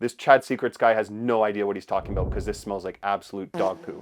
This Chad Secrets guy has no idea what he's talking about because this smells like absolute dog poo.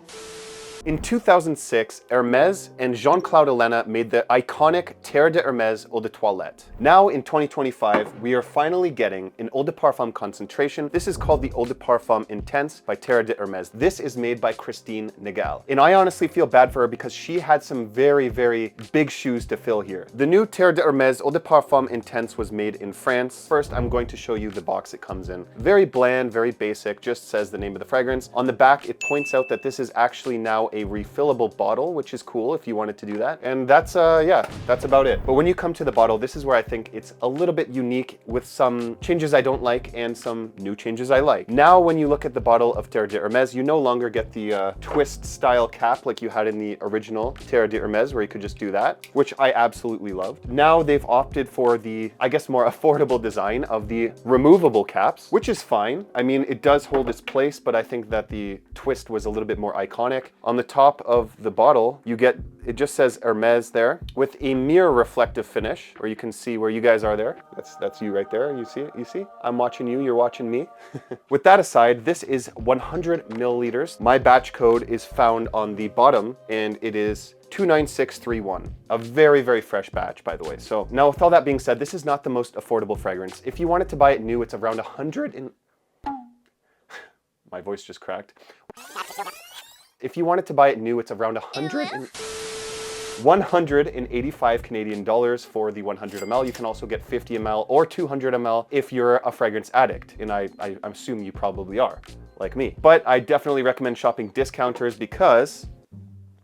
In 2006, Hermes and Jean-Claude Elena made the iconic Terre de Hermes Eau de Toilette. Now in 2025, we are finally getting an Eau de Parfum concentration. This is called the Eau de Parfum Intense by Terre de Hermes. This is made by Christine Nagal. And I honestly feel bad for her because she had some very, very big shoes to fill here. The new Terre de Hermes Eau de Parfum Intense was made in France. First, I'm going to show you the box it comes in. Very bland, very basic, just says the name of the fragrance. On the back, it points out that this is actually now a refillable bottle, which is cool if you wanted to do that. And that's, yeah, that's about it. But when you come to the bottle, this is where I think it's a little bit unique with some changes I don't like and some new changes I like. Now, when you look at the bottle of Terre de Hermes, you no longer get the twist style cap like you had in the original Terre de Hermes, where you could just do that, which I absolutely loved. Now they've opted for the, I guess, more affordable design of the removable caps, which is fine. I mean, it does hold its place, but I think that the twist was a little bit more iconic. On the top of the bottle, you get, it just says Hermes there with a mirror reflective finish, or you can see where you guys are there. That's you right there. You see it? You see? I'm watching you, you're watching me. With that aside, this is 100 milliliters. My batch code is found on the bottom and it is 29631. A very, very fresh batch, by the way. So now with all that being said, this is not the most affordable fragrance. If you wanted to buy it new, it's around 100 and... My voice just cracked. If you wanted to buy it new, it's around 185 Canadian dollars for the 100 ml. You can also get 50 ml or 200 ml if you're a fragrance addict. And I assume you probably are, like me. But I definitely recommend shopping discounters because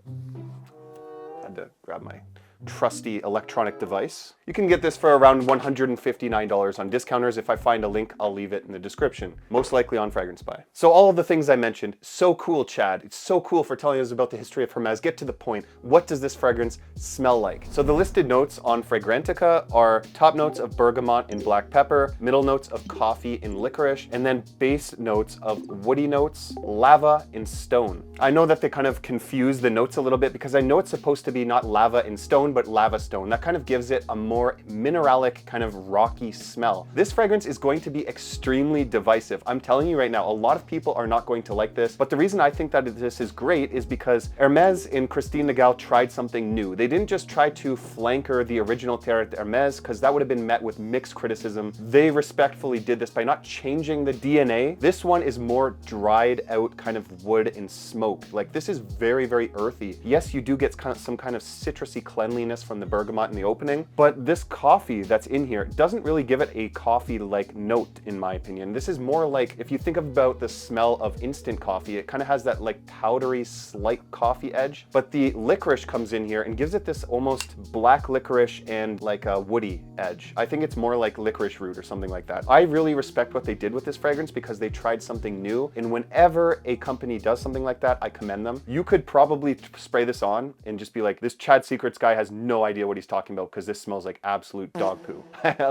I had to grab my trusty electronic device. You can get this for around $159 on discounters. If I find a link, I'll leave it in the description, most likely on Fragrance Buy. So all of the things I mentioned, so cool, Chad. It's so cool for telling us about the history of Hermes. Get to the point. What does this fragrance smell like? So the listed notes on Fragrantica are top notes of bergamot and black pepper, middle notes of coffee and licorice, and then base notes of woody notes, lava, and stone. I know that they kind of confuse the notes a little bit because I know it's supposed to be not lava and stone, but lava stone. That kind of gives it a more mineralic, kind of rocky smell. This fragrance is going to be extremely divisive. I'm telling you right now, a lot of people are not going to like this, but the reason I think that this is great is because Hermes and Christine Nagal tried something new. They didn't just try to flanker the original Terre de Hermes, because that would have been met with mixed criticism. They respectfully did this by not changing the DNA. This one is more dried out kind of wood and smoke. Like, this is very, very earthy. Yes, you do get some kind of citrusy cleanliness from the bergamot in the opening, but this coffee that's in here doesn't really give it a coffee-like note, in my opinion. This is more like, if you think about the smell of instant coffee, it kind of has that like powdery, slight coffee edge, but the licorice comes in here and gives it this almost black licorice and like a woody edge. I think it's more like licorice root or something like that. I really respect what they did with this fragrance because they tried something new, and whenever a company does something like that, I commend them. You could probably spray this on and just be like, this Chad Secrets guy has no idea what he's talking about because this smells like absolute dog poo.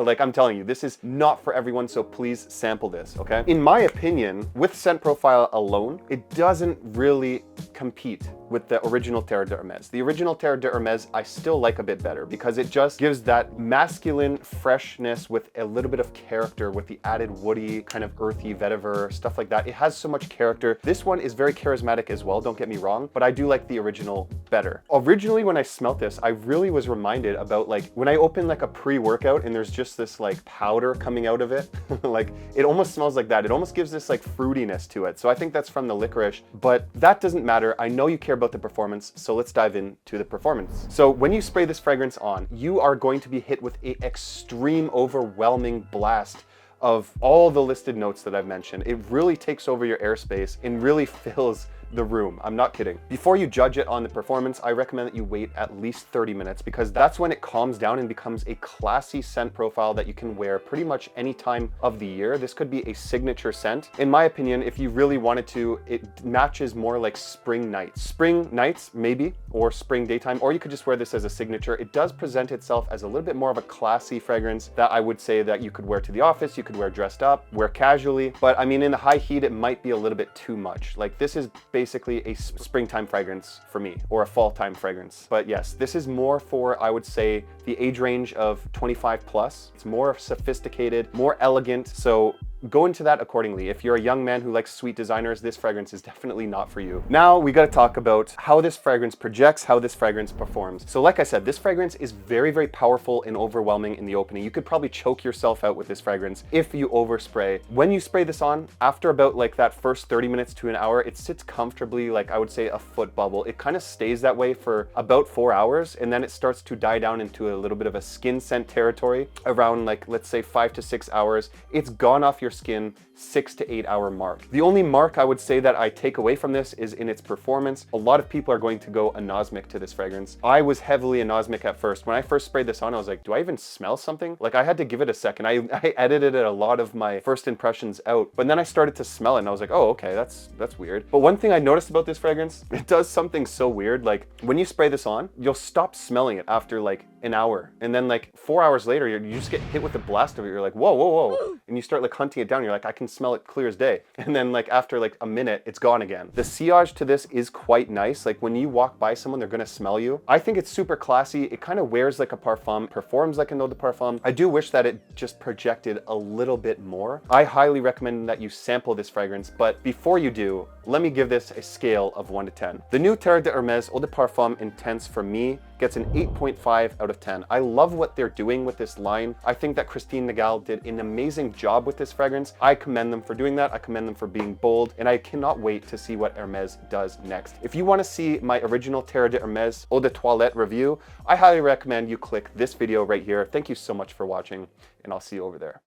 Like, I'm telling you, this is not for everyone, so please sample this, okay? In my opinion, with scent profile alone, it doesn't really compete with the original Terre de Hermes. The original Terre de Hermes, I still like a bit better because it just gives that masculine freshness with a little bit of character with the added woody, kind of earthy vetiver, stuff like that. It has so much character. This one is very charismatic as well, don't get me wrong, but I do like the original better. Originally, when I smelt this, I really was reminded about like when I open like a pre-workout and there's just this like powder coming out of it. Like, it almost smells like that. It almost gives this like fruitiness to it. So I think that's from the licorice, but that doesn't matter. I know you care about the performance, so let's dive into the performance. So when you spray this fragrance on, you are going to be hit with an extreme, overwhelming blast of all the listed notes that I've mentioned. It really takes over your airspace and really fills the room. I'm not kidding. Before you judge it on the performance, I recommend that you wait at least 30 minutes because that's when it calms down and becomes a classy scent profile that you can wear pretty much any time of the year. This could be a signature scent. In my opinion, if you really wanted to, it matches more like spring nights. Spring nights, maybe, or spring daytime, or you could just wear this as a signature. It does present itself as a little bit more of a classy fragrance that I would say that you could wear to the office, you could wear dressed up, wear casually. But I mean, in the high heat, it might be a little bit too much. Like, this is basically a springtime fragrance for me, or a fall time fragrance. But yes, this is more for, I would say, the age range of 25 plus. It's more sophisticated, more elegant. So go into that accordingly. If you're a young man who likes sweet designers, this fragrance is definitely not for you. Now we got to talk about how this fragrance projects, how this fragrance performs. So like I said, this fragrance is very, very powerful and overwhelming in the opening. You could probably choke yourself out with this fragrance if you overspray. When you spray this on, after about like that first 30 minutes to an hour, it sits comfortably, like I would say a foot bubble. It kind of stays that way for about 4 hours, and then it starts to die down into a little bit of a skin scent territory around, like, let's say 5 to 6 hours. It's gone off your skin 6 to 8 hour mark. The only mark I would say that I take away from this is in its performance. A lot of people are going to go anosmic to this fragrance. I was heavily anosmic at first. When I first sprayed this on, I was like, do I even smell something? Like, I had to give it a second. I edited a lot of my first impressions out, but then I started to smell it and I was like, oh, okay, that's weird. But one thing I noticed about this fragrance, it does something so weird. Like, when you spray this on, you'll stop smelling it after like an hour, and then like 4 hours later, you just get hit with a blast of it. You're like, whoa, whoa, whoa. And you start like hunting it down. You're like, I can smell it clear as day. And then like after like a minute, it's gone again. The sillage to this is quite nice. Like, when you walk by someone, they're gonna smell you. I think it's super classy. It kind of wears like a parfum, performs like an eau de parfum. I do wish that it just projected a little bit more. I highly recommend that you sample this fragrance, but before you do, let me give this a scale of 1 to 10. The new Terre de Hermes Eau de Parfum Intense for me gets an 8.5 out of 10. I love what they're doing with this line. I think that Christine Nagal did an amazing job with this fragrance. I commend them for doing that. I commend them for being bold, and I cannot wait to see what Hermes does next. If you want to see my original Terre de Hermes Eau de Toilette review, I highly recommend you click this video right here. Thank you so much for watching, and I'll see you over there.